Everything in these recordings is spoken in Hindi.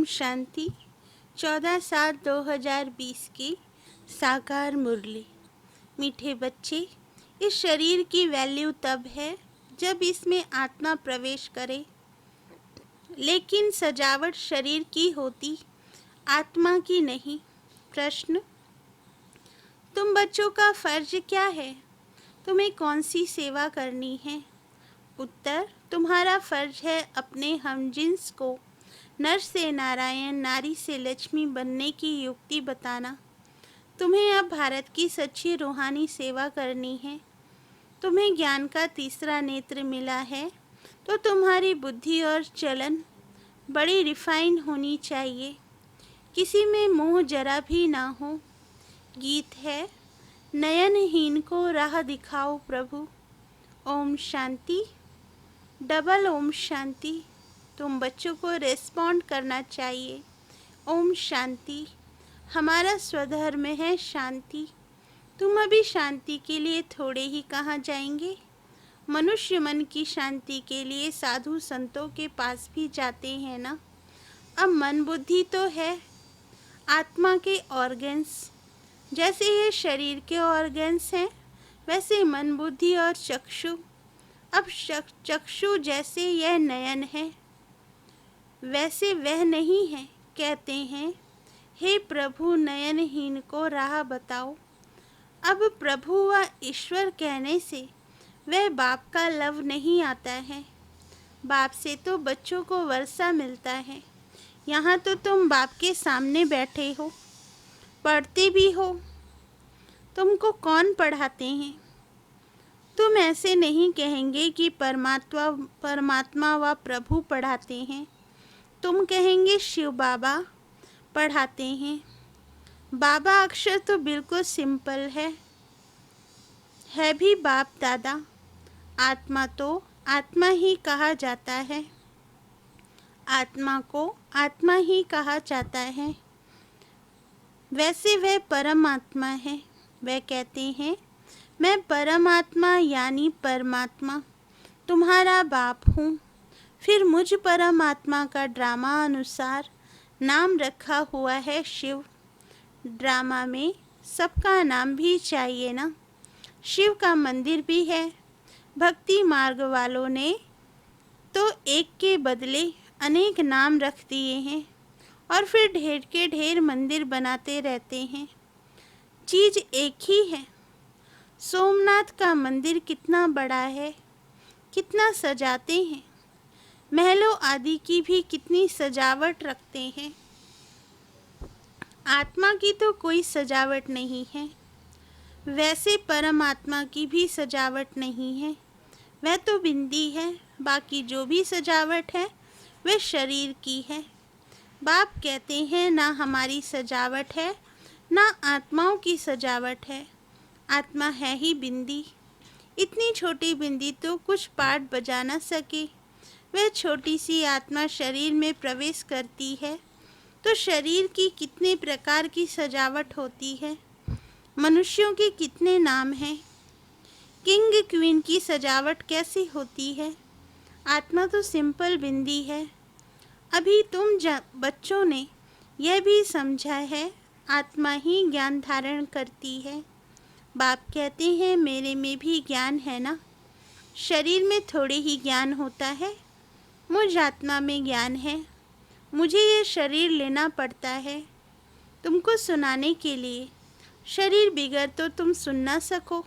ओम शांति। 14/7/2020 की साकार मुरली। मीठे बच्चे, इस शरीर की वैल्यू तब है जब इसमें आत्मा प्रवेश करे, लेकिन सजावट शरीर की होती, आत्मा की नहीं। प्रश्न: तुम बच्चों का फर्ज क्या है? तुम्हें कौन सी सेवा करनी है? उत्तर: तुम्हारा फर्ज है अपने हमजिन्स को नर से नारायण, नारी से लक्ष्मी बनने की युक्ति बताना। तुम्हें अब भारत की सच्ची रूहानी सेवा करनी है। तुम्हें ज्ञान का तीसरा नेत्र मिला है, तो तुम्हारी बुद्धि और चलन बड़ी रिफाइन होनी चाहिए। किसी में मोह जरा भी ना हो। गीत है, नयनहीन को राह दिखाओ प्रभु। ओम शांति। डबल ओम शांति। तुम बच्चों को रेस्पॉन्ड करना चाहिए। ओम शांति। हमारा स्वधर्म है शांति। तुम अभी शांति के लिए थोड़े ही कहाँ जाएंगे? मनुष्य मन की शांति के लिए साधु संतों के पास भी जाते हैं ना। अब मन बुद्धि तो है, आत्मा के ऑर्गन्स। जैसे ये शरीर के ऑर्गन्स हैं, वैसे मन बुद्धि और चक्षु। अब चक्षु जैसे यह नयन है, वैसे वह नहीं है। कहते हैं, हे प्रभु नयनहीन को राह बताओ। अब प्रभु व ईश्वर कहने से वह बाप का लव नहीं आता है। बाप से तो बच्चों को वर्षा मिलता है। यहाँ तो तुम बाप के सामने बैठे हो, पढ़ते भी हो। तुमको कौन पढ़ाते हैं? तुम ऐसे नहीं कहेंगे कि परमात्मा व प्रभु पढ़ाते हैं। तुम कहेंगे शिव बाबा पढ़ाते हैं। बाबा अक्षर तो बिल्कुल सिंपल है भी बाप दादा। आत्मा तो आत्मा ही कहा जाता है। आत्मा को आत्मा ही कहा जाता है। वैसे वह परमात्मा है। वह कहते हैं, मैं परमात्मा यानी परमात्मा तुम्हारा बाप हूँ। फिर मुझ परमात्मा का ड्रामा अनुसार नाम रखा हुआ है शिव। ड्रामा में सबका नाम भी चाहिए ना। शिव का मंदिर भी है। भक्ति मार्ग वालों ने तो एक के बदले अनेक नाम रख दिए हैं और फिर ढेर के ढेर मंदिर बनाते रहते हैं। चीज़ एक ही है। सोमनाथ का मंदिर कितना बड़ा है, कितना सजाते हैं। महलों आदि की भी कितनी सजावट रखते हैं। आत्मा की तो कोई सजावट नहीं है। वैसे परमात्मा की भी सजावट नहीं है। वह तो बिंदी है। बाकी जो भी सजावट है वह शरीर की है। बाप कहते हैं, ना हमारी सजावट है, ना आत्माओं की सजावट है। आत्मा है ही बिंदी। इतनी छोटी बिंदी तो कुछ पाठ बजा न सके। वह छोटी सी आत्मा शरीर में प्रवेश करती है तो शरीर की कितने प्रकार की सजावट होती है। मनुष्यों के कितने नाम हैं। किंग क्वीन की सजावट कैसी होती है। आत्मा तो सिंपल बिंदी है। अभी तुम बच्चों ने यह भी समझा है, आत्मा ही ज्ञान धारण करती है। बाप कहते हैं, मेरे में भी ज्ञान है ना। शरीर में थोड़े ही ज्ञान होता है। मुझ आत्मा में ज्ञान है। मुझे ये शरीर लेना पड़ता है तुमको सुनाने के लिए। शरीर बिगर तो तुम सुन ना सको।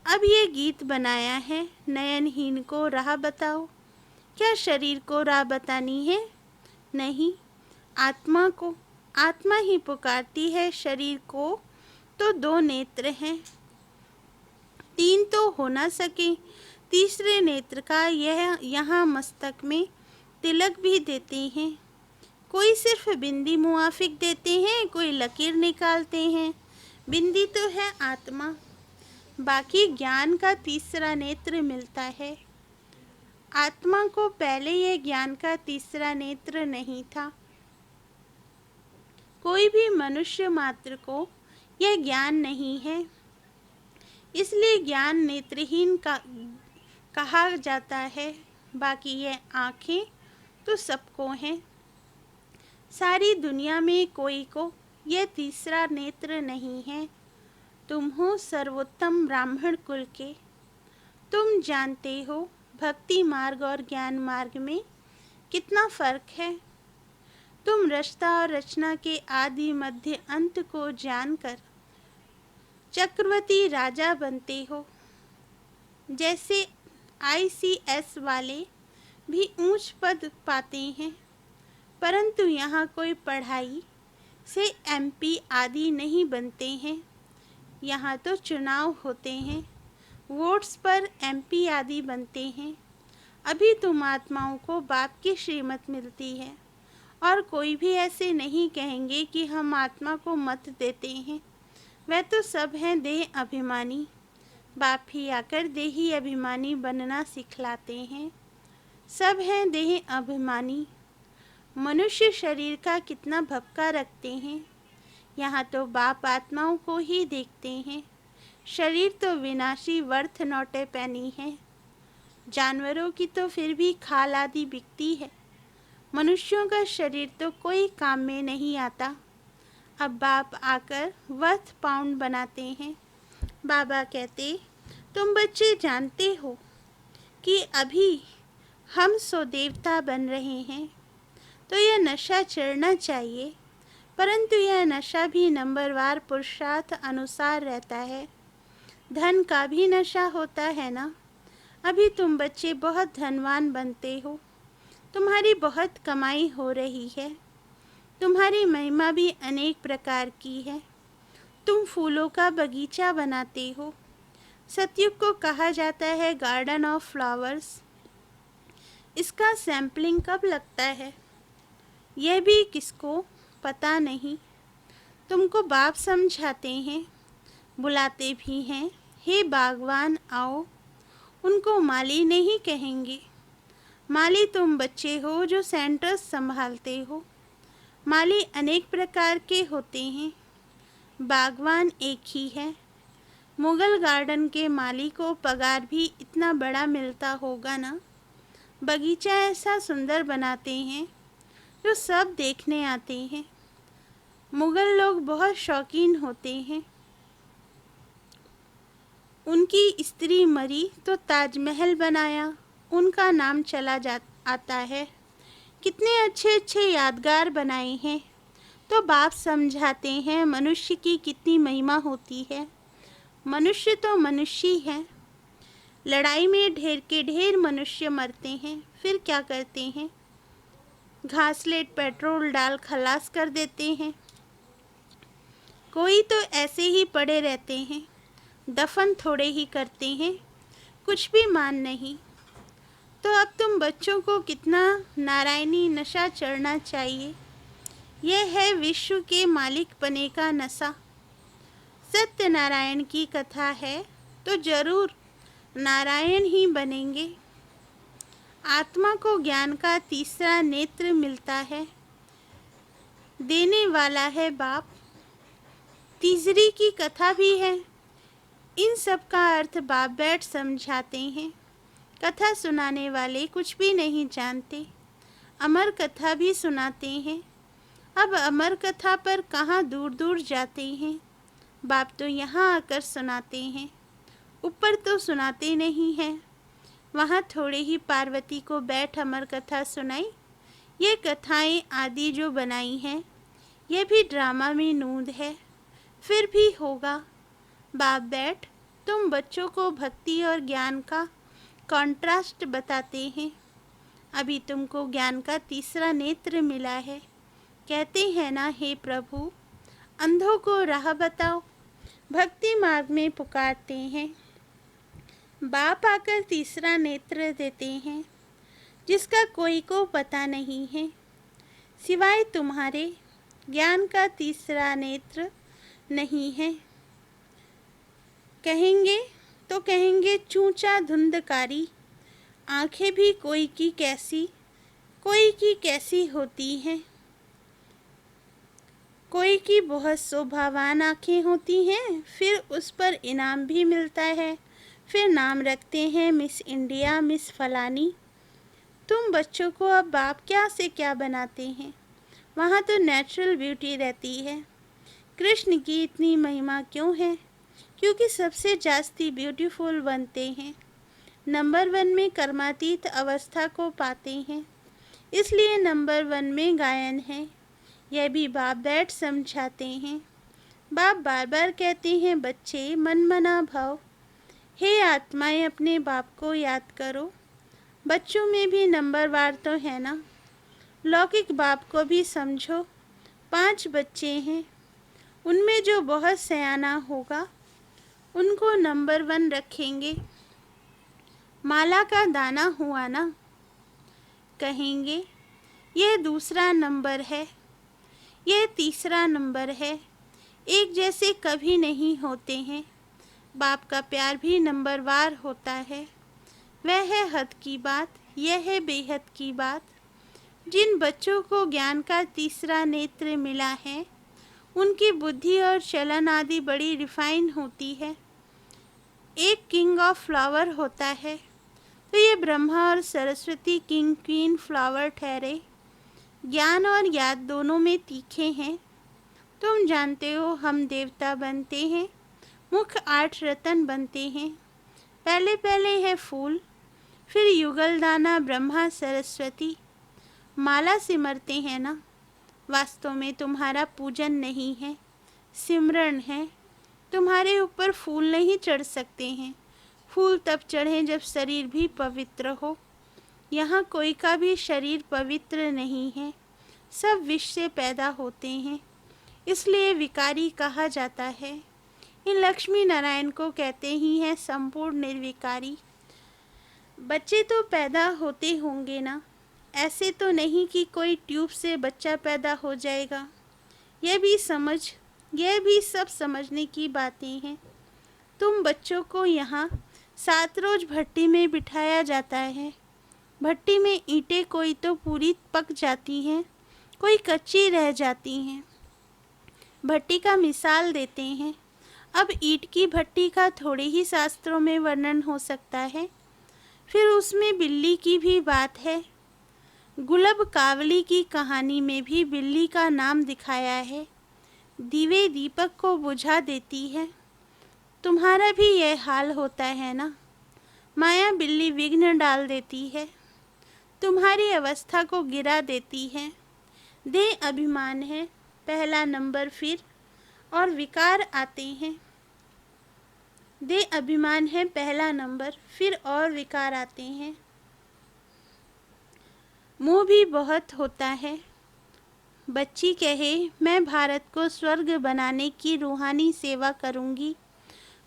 अब ये गीत बनाया है, नयनहीन को राह बताओ। क्या शरीर को राह बतानी है? नहीं, आत्मा को। आत्मा ही पुकारती है शरीर को। तो दो नेत्र हैं, तीन तो हो ना सके। तीसरे नेत्र का यहाँ मस्तक में तिलक भी देते हैं। कोई सिर्फ बिंदी मुआफिक देते हैं, कोई लकीर निकालते हैं। बिंदी तो है आत्मा। बाकी ज्ञान का तीसरा नेत्र मिलता है। आत्मा को पहले यह ज्ञान का तीसरा नेत्र नहीं था। कोई भी मनुष्य मात्र को यह ज्ञान नहीं है, इसलिए ज्ञान नेत्रहीन कहा जाता है। बाकी ये आँखें तो सबको हैं। सारी दुनिया में कोई को यह तीसरा नेत्र नहीं है। तुम हो सर्वोत्तम ब्राह्मण कुल के। तुम जानते हो भक्ति मार्ग और ज्ञान मार्ग में कितना फर्क है। तुम रचता और रचना के आदि मध्य अंत को जानकर चक्रवर्ती राजा बनते हो। जैसे ICS वाले भी ऊंच पद पाते हैं, परंतु यहाँ कोई पढ़ाई से MP आदि नहीं बनते हैं। यहाँ तो चुनाव होते हैं, वोट्स पर MP आदि बनते हैं। अभी तुम आत्माओं को बाप की श्रीमत मिलती है, और कोई भी ऐसे नहीं कहेंगे कि हम आत्मा को मत देते हैं। वह तो सब हैं देह अभिमानी। बाप ही आकर देही अभिमानी बनना सिखलाते हैं। सब हैं देह अभिमानी। मनुष्य शरीर का कितना भपका रखते हैं। यहाँ तो बाप आत्माओं को ही देखते हैं। शरीर तो विनाशी वर्थ नोटे पैनी है। जानवरों की तो फिर भी खाल आदि बिकती है। मनुष्यों का शरीर तो कोई काम में नहीं आता। अब बाप आकर वर्थ पाउंड बनाते हैं। बाबा कहते, तुम बच्चे जानते हो कि अभी हम सो देवता बन रहे हैं, तो यह नशा चढ़ना चाहिए, परंतु यह नशा भी नंबरवार पुरुषार्थ अनुसार रहता है। धन का भी नशा होता है ना। अभी तुम बच्चे बहुत धनवान बनते हो, तुम्हारी बहुत कमाई हो रही है, तुम्हारी महिमा भी अनेक प्रकार की है। तुम फूलों का बगीचा बनाते हो। सतयुग को कहा जाता है गार्डन ऑफ फ्लावर्स। इसका सैम्पलिंग कब लगता है, यह भी किसको पता नहीं। तुमको बाप समझाते हैं, बुलाते भी हैं, हे बागवान आओ। उनको माली नहीं कहेंगे। माली तुम बच्चे हो जो सेंटर्स संभालते हो। माली अनेक प्रकार के होते हैं, बागवान एक ही है। मुगल गार्डन के माली को पगार भी इतना बड़ा मिलता होगा ना। बगीचा ऐसा सुंदर बनाते हैं जो सब देखने आते हैं। मुगल लोग बहुत शौकीन होते हैं। उनकी स्त्री मरी तो ताजमहल बनाया, उनका नाम चला आता है। कितने अच्छे अच्छे यादगार बनाए हैं। तो बाप समझाते हैं मनुष्य की कितनी महिमा होती है। मनुष्य तो मनुष्य ही है। लड़ाई में ढेर के ढेर मनुष्य मरते हैं, फिर क्या करते हैं? घासलेट पेट्रोल डाल खलास कर देते हैं। कोई तो ऐसे ही पड़े रहते हैं, दफन थोड़े ही करते हैं, कुछ भी मान नहीं। तो अब तुम बच्चों को कितना नारायणी नशा चढ़ना चाहिए। यह है विश्व के मालिक बने का नशा। सत्यनारायण की कथा है तो जरूर नारायण ही बनेंगे। आत्मा को ज्ञान का तीसरा नेत्र मिलता है, देने वाला है बाप। तीसरी की कथा भी है। इन सब का अर्थ बाप बैठ समझाते हैं। कथा सुनाने वाले कुछ भी नहीं जानते। अमर कथा भी सुनाते हैं। अब अमर कथा पर कहाँ दूर दूर जाते हैं। बाप तो यहाँ आकर सुनाते हैं, ऊपर तो सुनाते नहीं हैं। वहाँ थोड़े ही पार्वती को बैठ अमर कथा सुनाई। ये कथाएं आदि जो बनाई हैं, यह भी ड्रामा में नूंद है। फिर भी होगा। बाप बैठ तुम बच्चों को भक्ति और ज्ञान का कॉन्ट्रास्ट बताते हैं। अभी तुमको ज्ञान का तीसरा नेत्र मिला है। कहते हैं ना, हे प्रभु अंधों को राह बताओ। भक्ति मार्ग में पुकारते हैं। बाप आकर तीसरा नेत्र देते हैं, जिसका कोई को पता नहीं है सिवाय तुम्हारे। ज्ञान का तीसरा नेत्र नहीं है। कहेंगे तो कहेंगे चूचा धुंधकारी। आंखें भी कोई की कैसी होती हैं। कोई की बहुत शोभावान आँखें होती हैं, फिर उस पर इनाम भी मिलता है। फिर नाम रखते हैं मिस इंडिया, मिस फलानी। तुम बच्चों को अब बाप क्या से क्या बनाते हैं। वहाँ तो नेचुरल ब्यूटी रहती है। कृष्ण की इतनी महिमा क्यों है? क्योंकि सबसे जास्ती ब्यूटीफुल बनते हैं। नंबर 1 में कर्मातीत अवस्था को पाते हैं, इसलिए नंबर 1 में गायन है। यह भी बाप बैठ समझाते हैं। बाप बार बार कहते हैं, बच्चे मन मना भाव, हे आत्माएं अपने बाप को याद करो। बच्चों में भी नंबरवार तो है ना। लौकिक बाप को भी समझो। 5 बच्चे हैं, उनमें जो बहुत सयाना होगा उनको नंबर 1 रखेंगे। माला का दाना हुआ ना, कहेंगे यह दूसरा नंबर है, यह तीसरा नंबर है। एक जैसे कभी नहीं होते हैं। बाप का प्यार भी नंबरवार होता है। वह है हद की बात, यह है बेहद की बात। जिन बच्चों को ज्ञान का तीसरा नेत्र मिला है, उनकी बुद्धि और चलन आदि बड़ी रिफाइन होती है। एक किंग ऑफ फ्लावर होता है, तो ये ब्रह्मा और सरस्वती किंग क्वीन फ्लावर ठहरे। ज्ञान और याद दोनों में तीखे हैं। तुम जानते हो हम देवता बनते हैं, मुख 8 रतन बनते हैं। पहले पहले है फूल, फिर युगल दाना ब्रह्मा सरस्वती। माला सिमरते हैं ना। वास्तव में तुम्हारा पूजन नहीं है, सिमरन है। तुम्हारे ऊपर फूल नहीं चढ़ सकते हैं। फूल तब चढ़ें जब शरीर भी पवित्र हो। यहाँ कोई का भी शरीर पवित्र नहीं है। सब विष से पैदा होते हैं, इसलिए विकारी कहा जाता है। इन लक्ष्मी नारायण को कहते ही हैं संपूर्ण निर्विकारी। बच्चे तो पैदा होते होंगे ना, ऐसे तो नहीं कि कोई ट्यूब से बच्चा पैदा हो जाएगा। यह भी सब समझने की बातें हैं। तुम बच्चों को यहाँ 7 रोज भट्टी में बिठाया जाता है। भट्टी में ईंटें कोई तो पूरी पक जाती हैं, कोई कच्ची रह जाती हैं। भट्टी का मिसाल देते हैं। अब ईंट की भट्टी का थोड़े ही शास्त्रों में वर्णन हो सकता है। फिर उसमें बिल्ली की भी बात है। गुलब कावली की कहानी में भी बिल्ली का नाम दिखाया है। दीवे दीपक को बुझा देती है। तुम्हारा भी यह हाल होता है ना। माया बिल्ली विघ्न डाल देती है, तुम्हारी अवस्था को गिरा देती है। देह अभिमान है पहला नंबर, फिर और विकार आते हैं। देह अभिमान है पहला नंबर, फिर और विकार आते हैं। मोह भी बहुत होता है। बच्ची कहे, मैं भारत को स्वर्ग बनाने की रूहानी सेवा करूंगी।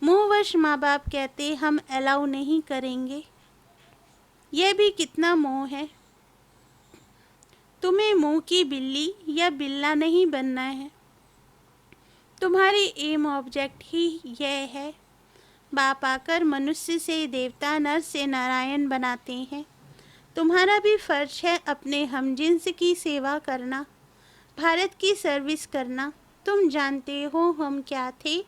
मोहवश माँ बाप कहते, हम अलाउ नहीं करेंगे। यह भी कितना मोह है। तुम्हें मुंह की बिल्ली या बिल्ला नहीं बनना है। तुम्हारी एम ऑब्जेक्ट ही यह है। बाप आकर मनुष्य से देवता, नर से नारायण बनाते हैं। तुम्हारा भी फर्ज है अपने हमजिन्स की सेवा करना, भारत की सर्विस करना। तुम जानते हो हम क्या थे,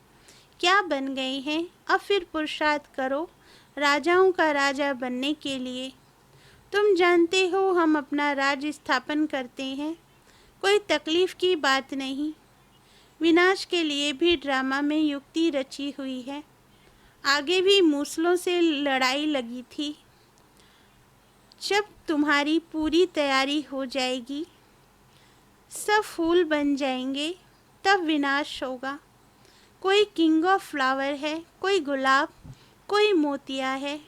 क्या बन गए हैं। अब फिर पुरुषार्थ करो राजाओं का राजा बनने के लिए। तुम जानते हो हम अपना राज स्थापन करते हैं, कोई तकलीफ की बात नहीं। विनाश के लिए भी ड्रामा में युक्ति रची हुई है। आगे भी मूसलों से लड़ाई लगी थी। जब तुम्हारी पूरी तैयारी हो जाएगी, सब फूल बन जाएंगे, तब विनाश होगा। कोई किंग ऑफ फ्लावर है, कोई गुलाब, कोई मोतिया है।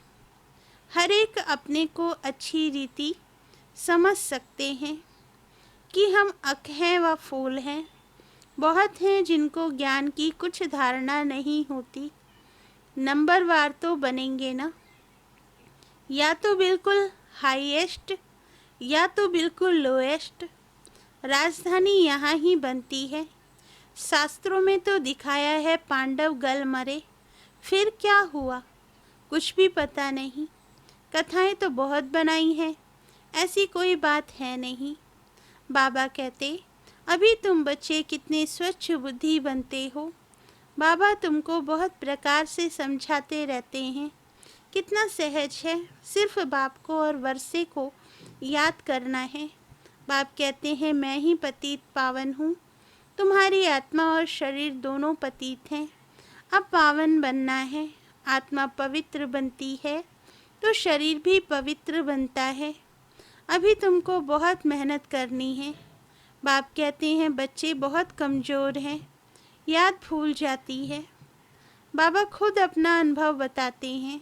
हर एक अपने को अच्छी रीति समझ सकते हैं कि हम अक हैं व फूल हैं। बहुत हैं जिनको ज्ञान की कुछ धारणा नहीं होती। नंबरवार तो बनेंगे ना, या तो बिल्कुल हाईएस्ट या तो बिल्कुल लोएस्ट। राजधानी यहाँ ही बनती है। शास्त्रों में तो दिखाया है पांडव गल मरे, फिर क्या हुआ कुछ भी पता नहीं। कथाएं तो बहुत बनाई हैं, ऐसी कोई बात है नहीं। बाबा कहते, अभी तुम बच्चे कितने स्वच्छ बुद्धि बनते हो। बाबा तुमको बहुत प्रकार से समझाते रहते हैं। कितना सहज है, सिर्फ बाप को और वर्षे को याद करना है। बाप कहते हैं मैं ही पतित पावन हूँ। तुम्हारी आत्मा और शरीर दोनों पतित हैं। अब पावन बनना है। आत्मा पवित्र बनती है तो शरीर भी पवित्र बनता है। अभी तुमको बहुत मेहनत करनी है। बाप कहते हैं बच्चे बहुत कमज़ोर हैं, याद भूल जाती है। बाबा खुद अपना अनुभव बताते हैं।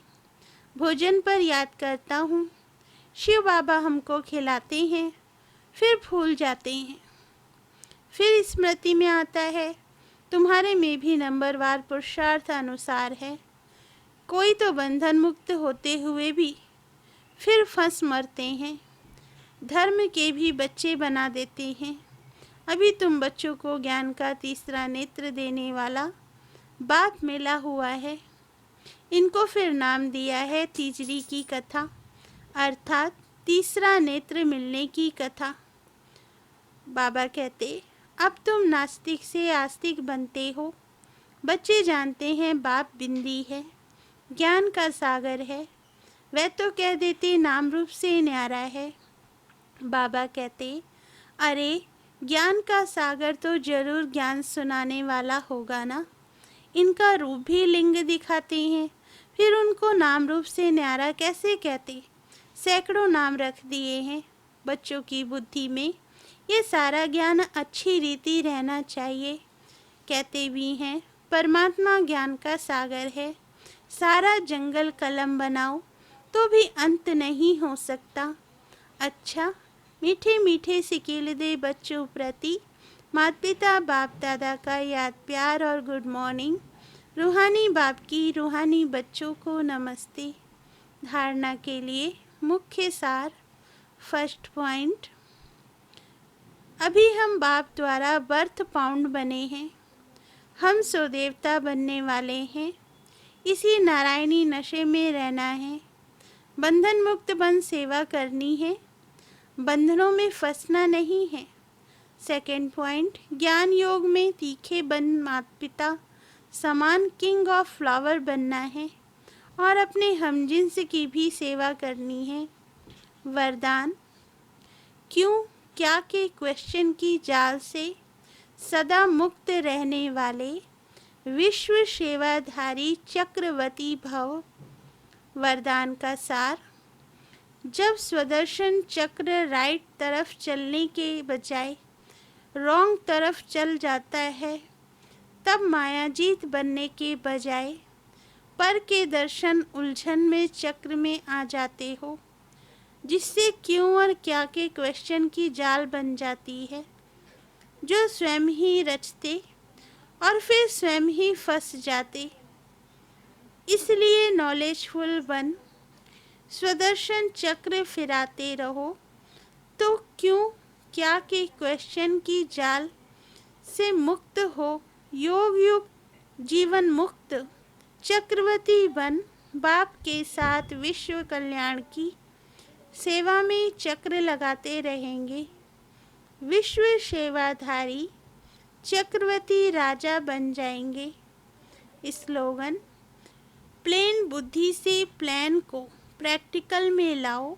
भोजन पर याद करता हूँ, शिव बाबा हमको खिलाते हैं, फिर भूल जाते हैं। फिर स्मृति में आता है तुम्हारे में भी नंबरवार पुरुषार्थ अनुसार है। कोई तो बंधन मुक्त होते हुए भी फिर फंस मरते हैं। धर्म के भी बच्चे बना देते हैं। अभी तुम बच्चों को ज्ञान का तीसरा नेत्र देने वाला बाप मिला हुआ है। इनको फिर नाम दिया है तीजरी की कथा, अर्थात तीसरा नेत्र मिलने की कथा। बाबा कहते अब तुम नास्तिक से आस्तिक बनते हो। बच्चे जानते हैं बाप बिंदी है, ज्ञान का सागर है। वह तो कह देते नाम रूप से न्यारा है। बाबा कहते अरे ज्ञान का सागर तो जरूर ज्ञान सुनाने वाला होगा ना। इनका रूप भी लिंग दिखाते हैं, फिर उनको नाम रूप से न्यारा कैसे कहते। सैकड़ों नाम रख दिए हैं। बच्चों की बुद्धि में ये सारा ज्ञान अच्छी रीति रहना चाहिए। कहते भी हैं परमात्मा ज्ञान का सागर है। सारा जंगल कलम बनाओ तो भी अंत नहीं हो सकता। अच्छा, मीठे मीठे सिकेल दे बच्चों प्रति माता पिता बाप दादा का याद प्यार और गुड मॉर्निंग। रूहानी बाप की रूहानी बच्चों को नमस्ते। धारणा के लिए मुख्य सार। फर्स्ट पॉइंट, अभी हम बाप द्वारा बर्थ पाउंड बने हैं। हम स्वदेवता बनने वाले हैं। इसी नारायणी नशे में रहना है। बंधन मुक्त बन सेवा करनी है। बंधनों में फंसना नहीं है। सेकंड पॉइंट, ज्ञान योग में तीखे बन माता पिता समान किंग ऑफ फ्लावर बनना है और अपने हमजिन्स की भी सेवा करनी है। वरदान, क्यों क्या के क्वेश्चन की जाल से सदा मुक्त रहने वाले विश्व सेवाधारी चक्रवर्ती भव। वरदान का सार, जब स्वदर्शन चक्र राइट तरफ चलने के बजाय रॉन्ग तरफ चल जाता है, तब मायाजीत बनने के बजाय पर के दर्शन उलझन में चक्र में आ जाते हो, जिससे क्यों और क्या के क्वेश्चन की जाल बन जाती है, जो स्वयं ही रचते और फिर स्वयं ही फंस जाते। इसलिए नॉलेजफुल बन स्वदर्शन चक्र फिराते रहो, तो क्यों क्या के क्वेश्चन की जाल से मुक्त हो। योग युक्त जीवन मुक्त चक्रवर्ती बन बाप के साथ विश्व कल्याण की सेवा में चक्र लगाते रहेंगे। विश्व सेवाधारी चक्रवर्ती राजा बन जाएंगे। स्लोगन, प्लेन बुद्धि से प्लान को प्रैक्टिकल में लाओ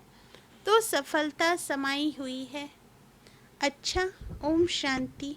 तो सफलता समाई हुई है। अच्छा, ओम शांति।